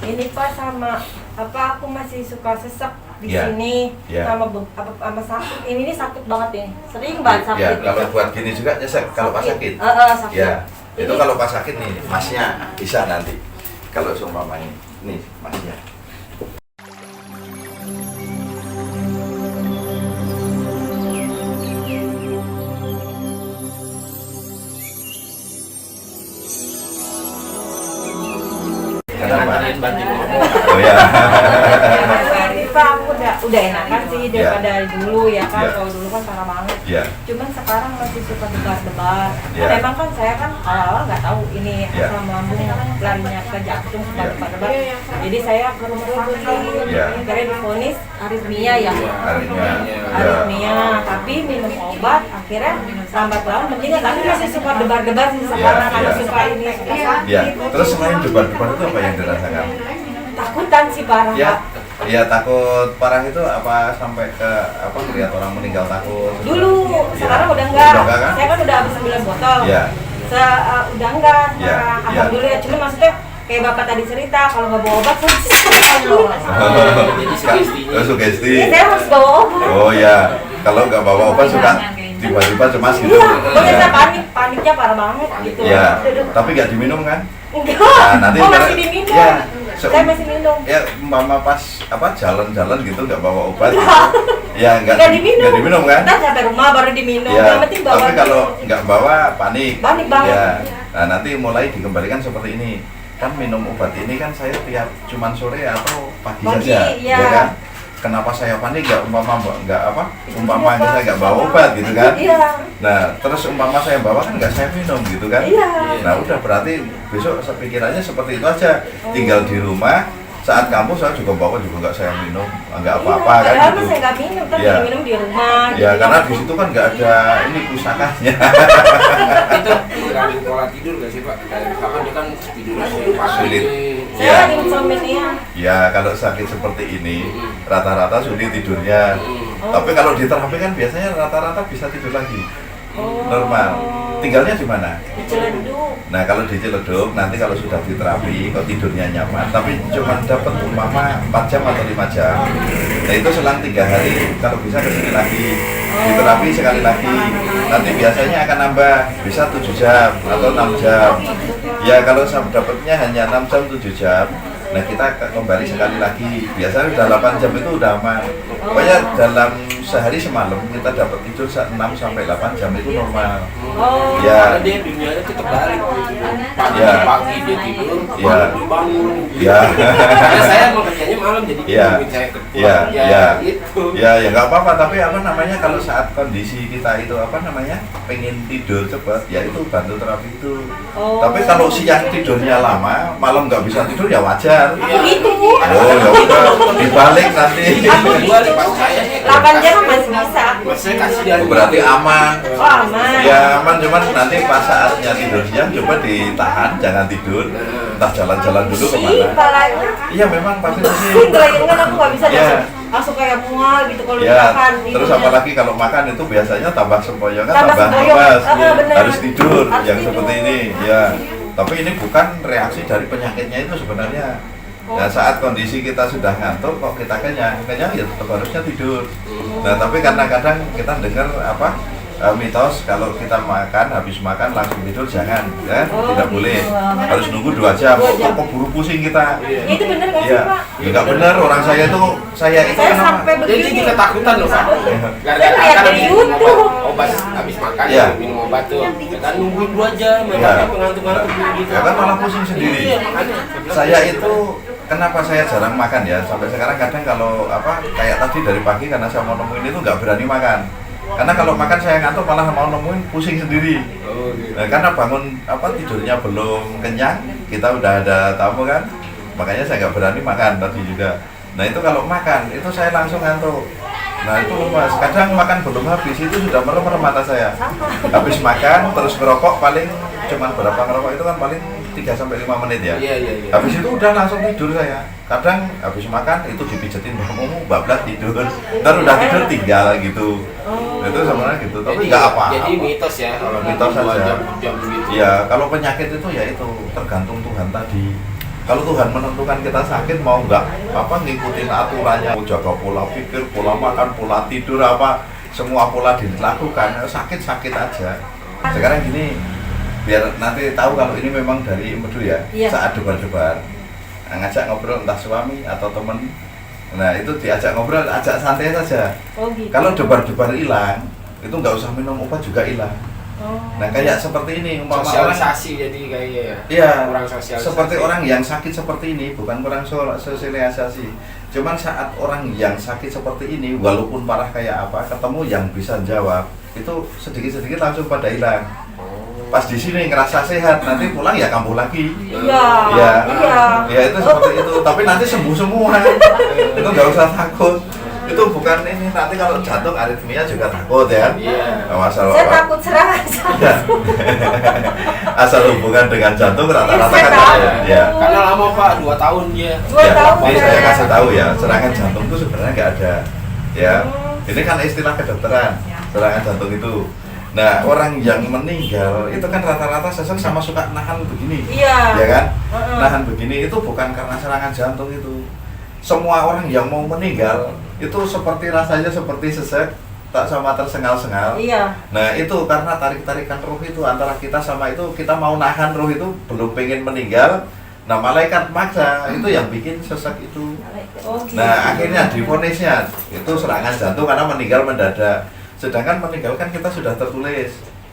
Ini Pak sama aku masih suka sesek di Ya. sini Ya. sama sakit. Ini sakit banget ini. Sering banget sakit. Ya, kalau buat gini juga nyesek kalau pas sakit. Sakit. Ya, itu Ini- kalau pas sakit nih, masnya bisa nanti. Kalau seumpamanya nih, masnya. Kenapa? Oh ya. Pak, aku udah enakan sih daripada dulu ya kan. Ya. Kalau dulu kan parah banget. Ya. Cuman sekarang masih suka debar-debar. Ya. Memang kan saya kan awal nggak tahu ini Ya. asam lambung larinya ke jantung suka Ya. debar-debar. Jadi saya ke rumah sakit. Ya. Akhirnya divonis aritmia ya. Aritmia. Aritmia, tapi minum obat akhirnya lambat laun mendingan, tapi masih suka debar-debar sih sekarang Ya. karena Ya. suka ini suka Ya. sakit. Terus selain debar-debar itu apa yang dirasakan? Takutan sih parah Ya. Pak. Ya, takut parah itu apa sampai ke apa melihat orang meninggal takut? Dulu, Ya. sekarang udah enggak. Udah enggak kan? Saya kan udah habis 9 botol. Ya. Udah enggak Ya, sekarang. ya. Alhamdulillah, cuma maksudnya kayak Bapak tadi cerita kalau nggak bawa obat saya sakit. Jadi sugestinya. Oh, sugesti. Iya, saya harus bawa obat. Oh ya, kalau nggak bawa obat suka tiba-tiba cemas gitu. Iya, pokoknya saya paniknya parah banget gitu. Ya, tapi nggak diminum kan? Enggak. Nah, nanti Oh, ntar- masih diminum. Ya, Saya masih minum. Ya, mama pas jalan-jalan gitu nggak bawa obat. Gitu. Enggak. Ya nggak Nggak diminum kan? Kita sampai rumah baru diminum. Ya, Yang penting bawa. tapi kalau nggak bawa panik. Panik banget. Ya, nah nanti mulai dikembalikan seperti ini. Kan minum obat ini kan saya tiap cuman sore atau pagi Pagi, saja, iya. ya kan? Kenapa saya panik nggak umpama saya nggak bawa obat gitu kan? Iya. Nah, terus umpama saya bawa kan nggak saya minum gitu kan? Iya. Nah, udah berarti besok pikirannya seperti itu aja. Tinggal di rumah, saat kampus saya juga bawa juga nggak saya minum, nggak apa-apa Iya, kan padahal gitu. mah saya nggak minum, kan Iya. minum di rumah. Ya, gitu. karena di situ kan nggak ada ini pusakanya. Itu ngurangin pola tidur gak sih Pak? Misalkan dia kan tidurnya pagi. Sulit. Saya Ya. lagi insomnia. Ya, kalau sakit seperti ini rata-rata sulit tidurnya. Tapi kalau di terapi kan biasanya rata-rata bisa tidur lagi. Normal. Tinggalnya di mana? Di Ciledug. Nah, kalau di Ciledug nanti kalau sudah di terapi kok tidurnya nyaman, tapi cuma dapat umpama 4 jam atau 5 jam. Nah, itu selang 3 hari kalau bisa kesini lagi. Di terapi sekali lagi. Nanti biasanya akan nambah bisa 7 jam atau 6 jam. Ya, kalau dapatnya hanya 6 jam 7 jam. Nah, kita kembali sekali lagi. Biasanya udah 8 jam itu udah aman. Pokoknya dalam sehari semalam kita dapat tidur 6 sampai 8 jam itu normal. Oh. Ya. Karena dia dunianya tuh terbalik gitu. Pagi, Ya. pagi dia tidur, Ya. malam dia bangun. Ya. Karena saya emang kerjanya malam jadi Ya. bikin saya kerja. Ya, ya. Gitu. Ya, ya nggak apa-apa. Tapi apa namanya kalau saat kondisi kita itu apa namanya pengen tidur cepat, ya itu bantu terapi itu. Oh. Tapi kalau siang tidurnya lama, malam nggak bisa tidur ya wajar. Aku gitu. Oh, ya udah dibalik nanti. Aku Dua gitu. lipat saya. 8 jam masih bisa. Mas saya kasih dia. Oh, berarti aman. Oh, aman. Ya aman, cuman nanti pas saatnya tidur siang coba ditahan, jangan tidur. Entah jalan-jalan dulu Ih, kemana. palanya. Iya memang pasti sih. Gerayangan aku nggak bisa Ya. langsung kayak mual gitu kalau Ya, makan. terus tidurnya. apalagi kalau makan itu biasanya tambah sempoyongan, Tambah tambah sempoyongan. lemas. Benar. Harus tidur Harus yang tidur. seperti ini. Ya, tapi ini bukan reaksi dari penyakitnya itu sebenarnya. Nah, saat kondisi kita sudah ngantuk, kok kita kenyang ya tetap harusnya tidur. Nah, tapi karena kadang kita dengar mitos kalau kita makan, habis makan langsung tidur, jangan, ya, tidak boleh. Harus nunggu 2 jam. 2 jam. Kok buru pusing kita? Ya, itu bener nggak sih Iya, Pak? ya, nggak benar. Orang saya itu Saya kenapa? sampai Jadi begini. kita takutan loh Pak. Saya lihat Karena di minum YouTube. obat habis makan, Iya. minum obat tuh. Ya kan nungguin 2 jam, Iya. makanya pengantuk-ngantuk gitu. Ya kan malah pusing sendiri. Iya, makanya. Saya itu kenapa saya jarang makan ya sampai sekarang, kadang kalau kayak tadi dari pagi karena saya mau nemuin itu nggak berani makan, karena kalau makan saya ngantuk malah mau nemuin pusing sendiri. Oh, gitu. Nah, karena bangun tidurnya belum kenyang, kita udah ada tamu kan, makanya saya nggak berani makan tadi juga. Nah, itu kalau makan itu saya langsung ngantuk. Nah, itu lemas. Kadang makan belum habis itu sudah merem-merem mata saya. Habis makan terus ngerokok paling cuman berapa ngerokok itu kan paling 3-5 menit ya. Iya, iya, iya. Habis itu udah langsung tidur saya. Kadang habis makan itu dipijetin bapakmu, bablas tidur. Ntar udah tidur tinggal gitu. Itu sebenarnya gitu. Tapi nggak apa-apa. Jadi mitos ya kalau Mitos nonton 2 aja. jam gitu. Ya, kalau penyakit itu ya itu tergantung Tuhan tadi. Kalau Tuhan menentukan kita sakit, mau nggak ngikutin aturannya, mau jaga pola pikir, pola makan, pola tidur semua pola dilakukan, sakit aja. Sekarang gini, biar nanti tahu kalau ini memang dari Empedu ya. Iya. Saat debar-debar, ngajak ngobrol entah suami atau temen, nah itu diajak ngobrol, ajak santai saja. Oh gitu. Kalau debar-debar hilang, itu nggak usah minum obat juga hilang. Nah kayak seperti ini sosialisasi jadi kayaknya ya. Iya, kurang sosialisasi. seperti orang yang sakit seperti ini, bukan kurang sosialisasi. Cuman saat orang yang sakit seperti ini, walaupun parah kayak apa, ketemu yang bisa jawab, itu sedikit-sedikit langsung pada hilang. Pas di sini ngerasa sehat, nanti pulang ya kambuh lagi. Iya. Ya itu seperti itu. Tapi nanti sembuh semua. Itu nggak usah takut. Itu bukan ini, nanti kalau jantung aritmia juga takut ya. Iya. Masalah Saya takut serangan jantung. asal hubungan dengan jantung rata-rata Saya kan tahu. ya. Karena lama Pak, 2 tahun dia. 2 Ya, tahun. ini saya kasih tahu ya, serangan jantung itu sebenarnya nggak ada. Ya, ini kan istilah kedokteran, serangan jantung itu. Nah, orang yang meninggal itu kan rata-rata sesek sama suka nahan begini. Iya. Ya kan? Nahan begini itu bukan karena serangan jantung itu. Semua orang yang mau meninggal itu seperti rasanya seperti sesek, tak sama tersengal-sengal. Iya. Nah itu karena tarik-tarikan roh itu antara kita sama itu, kita mau nahan roh itu belum pengen meninggal. Nah malaikat maksa itu yang bikin sesek itu. Oh, gitu. Nah akhirnya divonisnya itu serangan jantung karena meninggal mendadak. Sedangkan meninggal kan kita sudah tertulis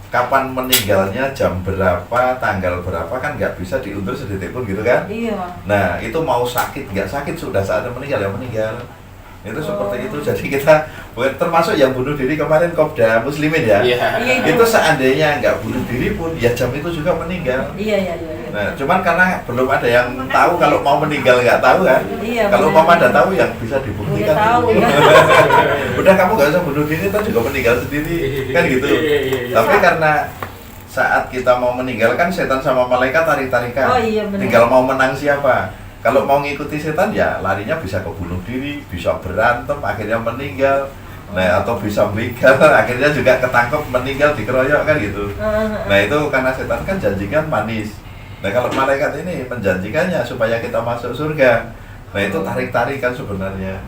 kapan meninggalnya, jam berapa, tanggal berapa, kan nggak bisa diundur sedetik pun gitu kan. Iya. Nah itu mau sakit nggak sakit, sudah saatnya meninggal ya meninggal. Itu seperti itu. Jadi kita termasuk yang bunuh diri kemarin Kopda Muslimin ya. Iya. Itu seandainya nggak bunuh diri pun ya jam itu juga meninggal. Iya. Nah cuman karena belum ada yang tahu kalau mau meninggal, nggak tahu kan. Iya. Kalau benar. mama ada tahu yang bisa dibuktikan. Udah tahu ya. Udah kamu nggak usah bunuh diri, itu juga meninggal sendiri kan gitu. Iya. Tapi karena saat kita mau meninggal kan setan sama malaikat tarik-tarikan. Oh iya benar. Tinggal mau menang siapa. Kalau mau ngikuti setan ya larinya bisa ke bunuh diri, bisa berantem, akhirnya meninggal. Nah atau bisa begal, akhirnya juga ketangkep meninggal dikeroyok kan gitu. Nah itu karena setan kan janjikan manis. Nah kalau malaikat ini menjanjikannya supaya kita masuk surga. Nah itu tarik-tarikan sebenarnya.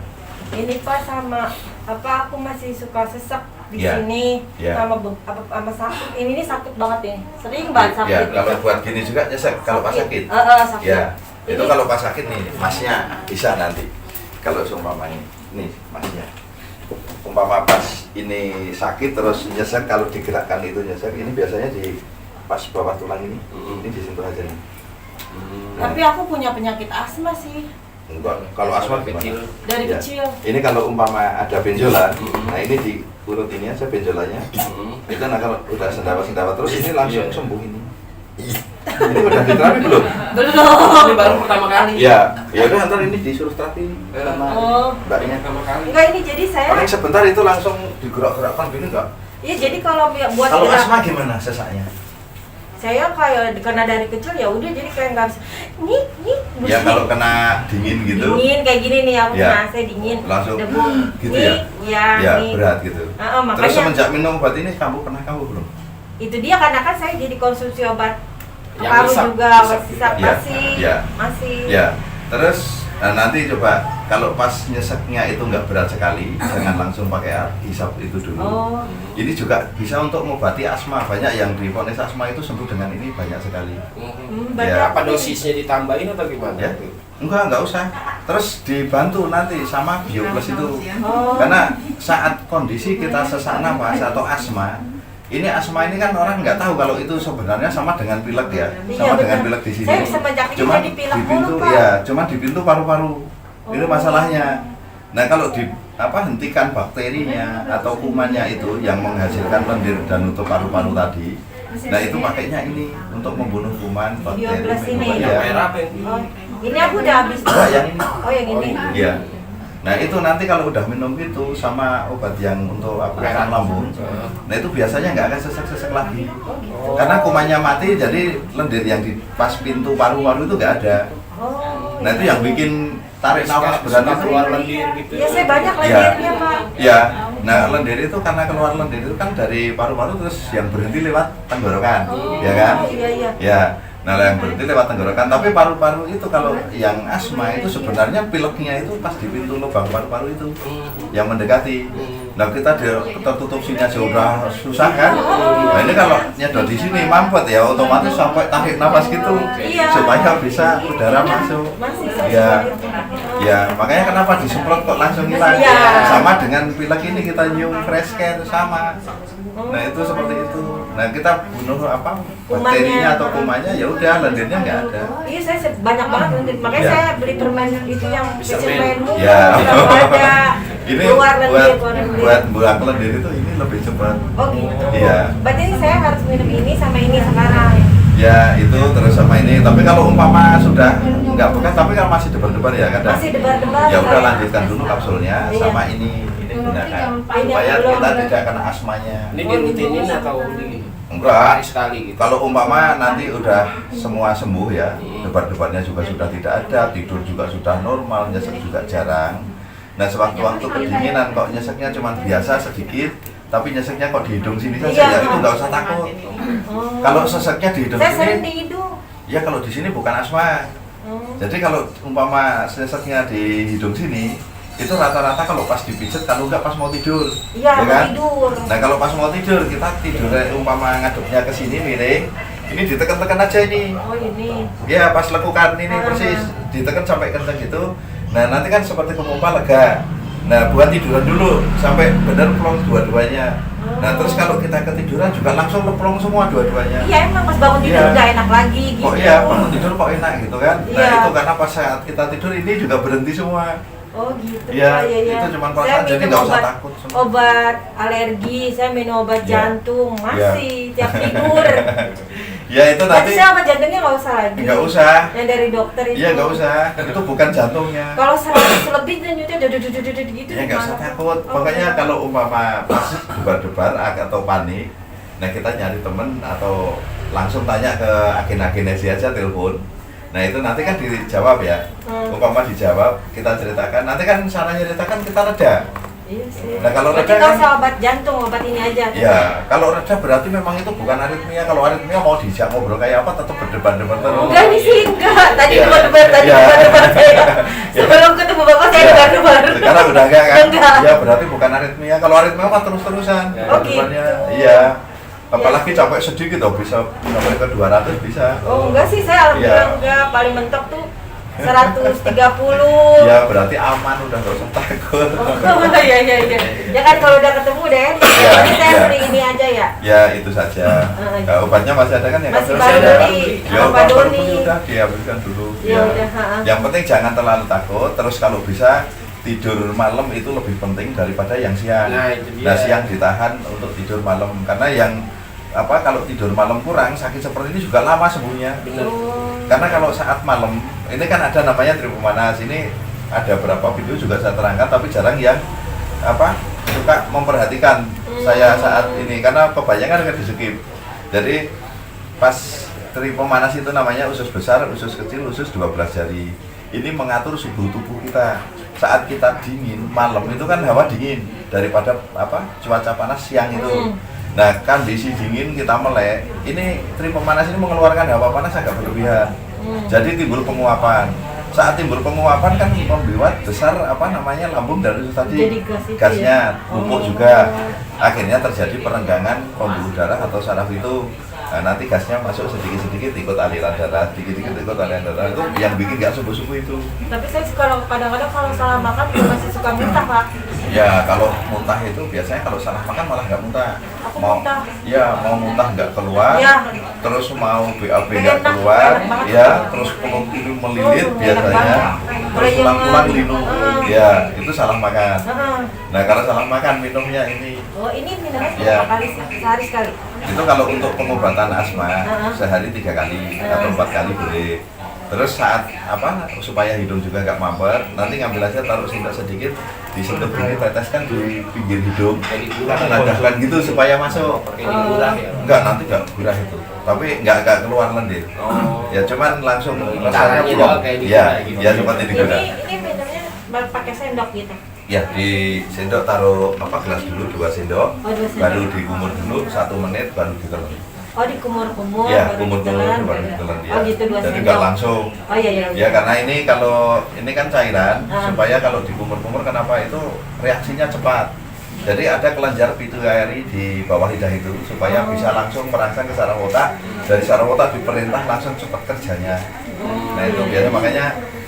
Ini Pak sama aku masih suka sesek di Ya. sini Ya. sama sakit. Ini sakit banget ini. Sering banget sakit. Ya kalau buat gini juga nyesek kalau pas sakit. Sakit. Ya itu Ini- kalau pas sakit nih masnya bisa nanti. Kalau seumpama ini masnya. Umpama pas ini sakit terus nyesek, kalau digerakkan itu nyesek, ini biasanya di pas bawah tulang ini disentuh aja nih. Tapi aku punya penyakit asma sih Enggak, kalau asma Kecil. gimana? dari Ya. kecil. Ini kalau umpama ada benjolan, nah ini diurut ini aja benjolannya. Itu nah kalau udah sendawa-sendawa terus ini langsung sembuh ini. Ini udah diterapi belum? Belum. Ini baru pertama kali. Ya udah ntar ini disuruh terapi sama Oh. mbaknya. Pertama kali. Enggak, ini jadi saya. Paling sebentar itu langsung digerak-gerakkan gini enggak? Iya, jadi kalau buat Kalau gerak- asma gimana sesaknya? saya kayak karena dari kecil ya udah jadi kayak nggak bisa. Nih. Ya kalau kena dingin gitu, dingin kayak gini nih, aku Ya. kena AC dingin. Langsung debu. gitu Nih, ya? ya, Ya nih. berat gitu. Heeh, Terus makanya semenjak minum obat ini kamu pernah kambuh belum? itu dia karena kan saya jadi konsumsi obat Yang paru isap, juga isap sisa juga. Ya. masih. Ya. Terus nanti coba kalau pas nyeseknya itu nggak berat sekali, jangan langsung pakai hisap itu dulu. Oh. Ini juga bisa untuk mengobati asma. Banyak yang divonis asma itu sembuh dengan ini banyak sekali. Berarti Ya. Apa dosisnya ditambahin atau gimana? Ya. Enggak usah. Terus dibantu nanti sama BioPlus itu. Oh. Karena saat kondisi kita sesak napas atau asma, ini asma ini kan orang nggak tahu kalau itu sebenarnya sama dengan pilek ya, Iya, sama dengan benar. pilek di sini. Saya semenjak ini Cuman jadi pilek di pintu mulu, Pak. ya, cuma di pintu paru-paru. Ini Oh. masalahnya. Nah kalau di hentikan bakterinya atau kumannya itu yang menghasilkan lendir dan nutup paru-paru tadi. Nah itu pakainya ini untuk membunuh kuman, bakteri, BioPlus ini. mikroba, Yang ya. merah apa yang Oh, ini aku udah habis. Enggak, yang ini. Oh, yang ini. Iya. Nah itu nanti kalau udah minum itu sama obat yang untuk asam lambung, nah itu biasanya nggak akan sesek-sesek lagi. Oh, Karena kumannya mati, jadi lendir yang di pas pintu paru-paru itu nggak ada. Oh. Nah itu yang bikin tarik nafas berat Suka itu. keluar lendir gitu. Ya, saya banyak Ya. lendirnya, Pak. Ya, nah lendir itu karena keluar lendir itu kan dari paru-paru terus yang berhenti lewat tenggorokan, Oh, ya kan? Iya. Ya, Nah, yang berhenti lewat tenggorokan. Tapi paru-paru itu kalau yang asma itu sebenarnya pileknya itu pas di pintu lubang paru-paru itu yang mendekati. Nah, kita tertutup sini aja udah susah kan. Nah, ini kalau nyedot di sini mampet ya otomatis sampai tarik nafas gitu supaya bisa udara masuk. Ya, ya makanya kenapa disemprot kok langsung hilang. Sama dengan pilek ini kita nyium fresh care sama. Nah, itu seperti itu. Nah, kita bunuh apa bakterinya atau kumannya, ya udah lendirnya nggak ada. Iya, saya banyak banget lendir. Makanya saya beli permen itu yang permen ya. ada Ini keluar lendir, buat buang lendir itu ini lebih cepat. Oh gitu. Iya. Berarti saya harus minum ini sama ini sekarang. Ya itu terus sama ini. Tapi kalau umpama sudah nggak bekas, tapi kalau masih debar-debar ya kadang. Masih debar-debar. Ya udah lanjutkan dulu kapsulnya sama ini gunakan supaya kita tidak kena asmanya. Ini dirutinin atau di Enggak. sekali gitu? Kalau umpama nanti udah semua sembuh ya, debar-debarnya juga sudah tidak ada, tidur juga sudah normal, nyesek juga jarang. Nah, sewaktu-waktu kedinginan kok nyeseknya cuma biasa sedikit, tapi nyeseknya kok di hidung sini saja, ya itu nggak usah takut. Kalau seseknya di hidung Saya sering sini, di hidung. ya kalau di sini bukan asma. Jadi kalau umpama seseknya di hidung sini, itu rata-rata kalau pas dipijet, kalau nggak pas mau tidur. Iya, ya kan? tidur. Nah, kalau pas mau tidur, kita tidur umpama ngadepnya ke sini miring, ini ditekan-tekan aja ini. Oh, ini. Ya, pas lekukan ini persis, ditekan sampai kenceng gitu. Nah, nanti kan seperti pemompa lega. Nah, buat tiduran dulu sampai benar plong dua-duanya. Nah, terus kalau kita ketiduran juga langsung plong semua dua-duanya. Iya, emang pas bangun tidur udah enak lagi gitu. Oh iya, bangun tidur kok enak gitu kan. Nah, Iya. itu karena pas saat kita tidur ini juga berhenti semua. Oh gitu. Iya, iya. itu cuma Saya perasaan, jadi minum nggak usah obat- takut semua. Obat alergi, saya minum obat Iya. jantung, masih tiap tidur. Ya itu Berarti nanti saya obat jantungnya nggak usah lagi. nggak usah. Yang dari dokter itu. Iya nggak usah. Itu bukan jantungnya. Kalau 100 lebih denyutnya gitu. Ya nggak usah gimana? takut. Oh, Pokoknya iya. kalau umpama pas debar-debar atau panik, nah kita nyari temen atau langsung tanya ke agen-agen aja telepon. Nah itu nanti kan dijawab ya. Umpama dijawab, kita ceritakan. Nanti kan cara ceritakan kita reda. Iya sih. Nah, kalau berarti reda kalau kan- saya obat jantung, obat ini aja. Ya, kalau reda berarti memang itu bukan aritmia. Kalau aritmia mau dijak ngobrol kayak apa tetap berdebar-debar terus. Enggak nih sih, enggak. Tadi Iya. debar-debar, tadi Iya. debar-debar saya. Iya. Sebelum ketemu bapak saya Ya, debar-debar. sekarang udah enggak kan? Enggak. Ya berarti bukan aritmia. Kalau aritmia mah terus-terusan. Oh, Berdebarnya. gitu. Iya. Apalagi sampai sedikit oh bisa sampai ke 200 bisa. Oh enggak sih, saya alhamdulillah Iya. enggak. Paling mentok tuh 130. Ya berarti aman udah nggak usah takut. Oh iya. Ya kan kalau udah ketemu deh. Iya, Jadi saya iya. beli ini aja ya. Ya itu saja. Nah, obatnya masih ada kan ya? Masih Kapsul baru ada. beli. Ya Apa obat baru Doni? beli udah dihabiskan dulu. Ya udah, ha-ha. Yang penting jangan terlalu takut. Terus kalau bisa tidur malam itu lebih penting daripada yang siang. Nah, itu dia. Nah, siang ditahan untuk tidur malam karena yang apa kalau tidur malam kurang sakit seperti ini juga lama sembuhnya. Bener. Karena kalau saat malam ini kan ada namanya tripomanas, ini ada beberapa video juga saya terangkan tapi jarang yang apa suka memperhatikan saya saat ini karena kebanyakan nggak di skip. Jadi pas tripomanas itu namanya usus besar, usus kecil, usus 12 jari. Ini mengatur suhu tubuh kita. Saat kita dingin malam itu kan hawa dingin daripada apa cuaca panas siang itu. Nah, kondisi dingin kita melek, ini tripomanas ini mengeluarkan hawa panas agak berlebihan. Jadi timbul penguapan. Saat timbul penguapan kan membuat besar apa namanya lambung dari usus tadi. Jadi gas itu gasnya ya? numpuk Oh. juga. Akhirnya terjadi perenggangan pembuluh darah atau saraf itu. Nah, nanti gasnya masuk sedikit-sedikit ikut aliran darah, sedikit-sedikit ikut aliran darah itu yang bikin nggak subuh-subuh itu. Tapi saya kalau kadang-kadang kalau salah makan juga masih suka muntah, Pak. Ya kalau muntah itu biasanya kalau salah makan malah nggak muntah. Aku Mau muntah. ya mau muntah nggak keluar, Ya. terus mau BAB nggak Enak, keluar, enak banget. ya terus perut ini melilit Enak biasanya, banget. terus tulang-tulang linu, ya itu salah makan. Heeh. Nah kalau salah makan minumnya ini, Oh, ini minumnya Ya. berapa kali sih? Sehari sekali. itu kalau untuk pengobatan asma sehari 3 kali atau 4 kali boleh. Terus saat apa supaya hidung juga nggak mampet, nanti ngambil aja taruh sendok sedikit, disentuh gini teteskan di pinggir hidung, Jadi gurah. nadahkan gitu supaya masuk. Pakai ini gurah ya. Enggak, nanti nggak gurah itu, tapi nggak keluar lendir. Oh. Ya cuman langsung rasanya Caranya plong. doang kayak di Ya, gurah gitu. ya seperti di gurah. Ini minumnya pakai sendok gitu. Ya di sendok taruh apa gelas dulu 2 sendok, Oh, 2 sendok. baru diumur dulu 1 menit baru ditelan. Oh, dikumur-kumur Ya, baru kumur-kumur ditelan. baru ditelan ya. Oh, gitu 2 Jadi sendok. nggak langsung. Oh iya iya. Ya karena ini kalau ini kan cairan, Ah. supaya kalau dikumur-kumur kenapa itu reaksinya cepat. Jadi ada kelenjar pituitari di bawah lidah itu supaya Oh. bisa langsung merangsang ke saraf otak. Dari saraf otak diperintah langsung cepat kerjanya. Nah itu biasanya makanya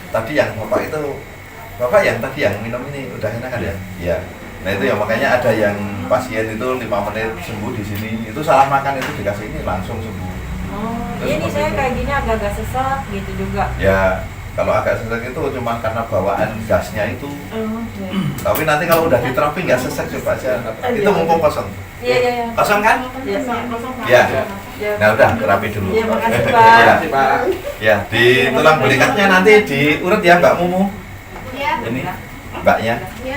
tadi yang bapak yang tadi yang minum ini udah enak kan ya? Iya. Nah itu ya makanya ada yang pasien itu 5 menit sembuh di sini, itu salah makan itu dikasih ini langsung sembuh. Oh, Terus ini seperti saya itu. kayak gini agak-agak sesak gitu juga. Ya kalau agak sesek itu cuma karena bawaan gasnya itu. Oh, iya. Tapi nanti kalau udah diterapi nggak sesek coba aja. Itu mumpung kosong. Iya iya iya. Kosong kan? Iya. Ya. Ya. Nah udah terapi dulu. Iya, makasih, Pak. Ya. Terima kasih Pak. Ya di tulang belikatnya nanti diurut ya Mbak Mumu. Iya. Ini Mbaknya. Iya.